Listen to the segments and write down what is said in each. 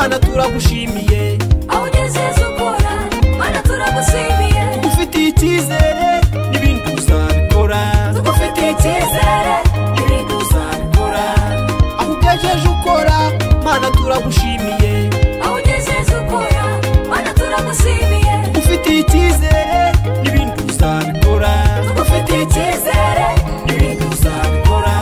mana turagushimiye aho ugeze ukora mana turagushimiye ufite icyizere n'ibindi uzabikora ufite icyizere n'ibindi uzabikora aho ugejeje ukora mana turagushimiye aho ugeze ukora mana turagushimiye ufite icyizere n'ibindi uzabikora ufite icyizere n'ibindi uzabikora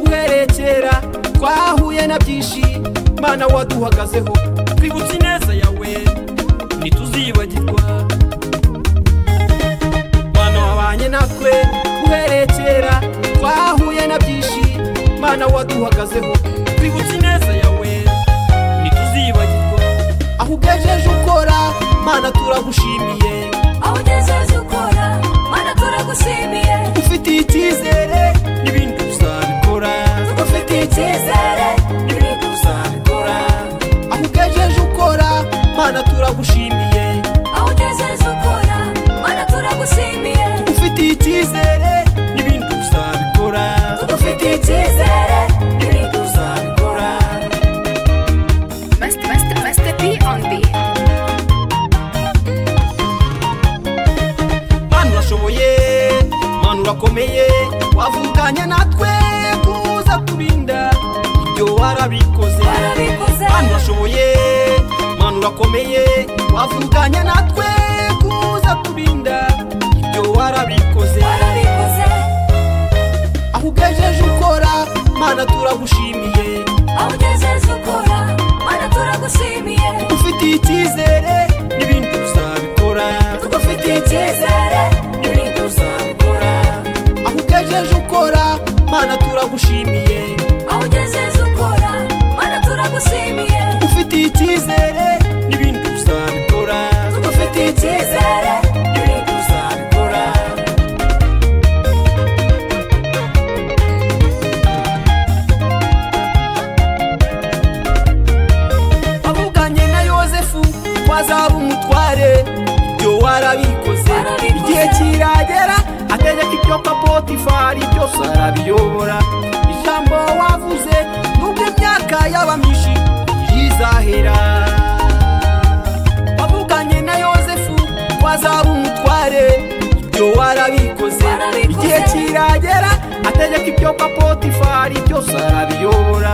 uherekera twahuye na byinshi mana waduhagazeho twibutse ineza yawe ntituzibagirwa mana wabanye natwe uherekera twahuye na byinshi mana waduhagazeho twibutse ineza yawe ntituzibagirwa aho ugejeje ukora mana turagushimiye aho ugeze ukora mana turagushimiye ufite icyizere n'ibindi uzabikora ufite icyizere n'ibindi uzabikora aho ugejeje ukora mana turagushimiye aho ugeze ukora mana turagushimiye ufite icyizere n'ibindi uzabikora ufite icyizere n'ibindi uzabikora Master P on beat. mana urashoboye mana urakomeye wavuganye natwe kuza kurinda ibyo warabikoze mana urashoboye mana urakomeye wavuganye natwe kuza kurinda ibyo warabikoze aho ugejeje ukora mana turagushimiye aho ugeze ukora mana turagushimiye ufite icyizere n'ibindi uzabikora ufite icyizere n'ibindi uzabikora aho ugejeje ukora mana turagushimiye aho ugeze ukora mana turagushimiye ufite icyizere n'ibindi uzabikora ufite icyizere n'ibindi uzabikora wavuganye na yozefu wazaba umutware ibyo warabikoze igihe kiragera ategeka ibyo kwa potifari byose arabiyobora ijambo wavuze nubwo imyaka yaba myinshi rizahera wavuganye na yozefu wazaba umutware ibyo warabikoze igihe kiragera ategeka ibyo kwa potifari byose arabiyobora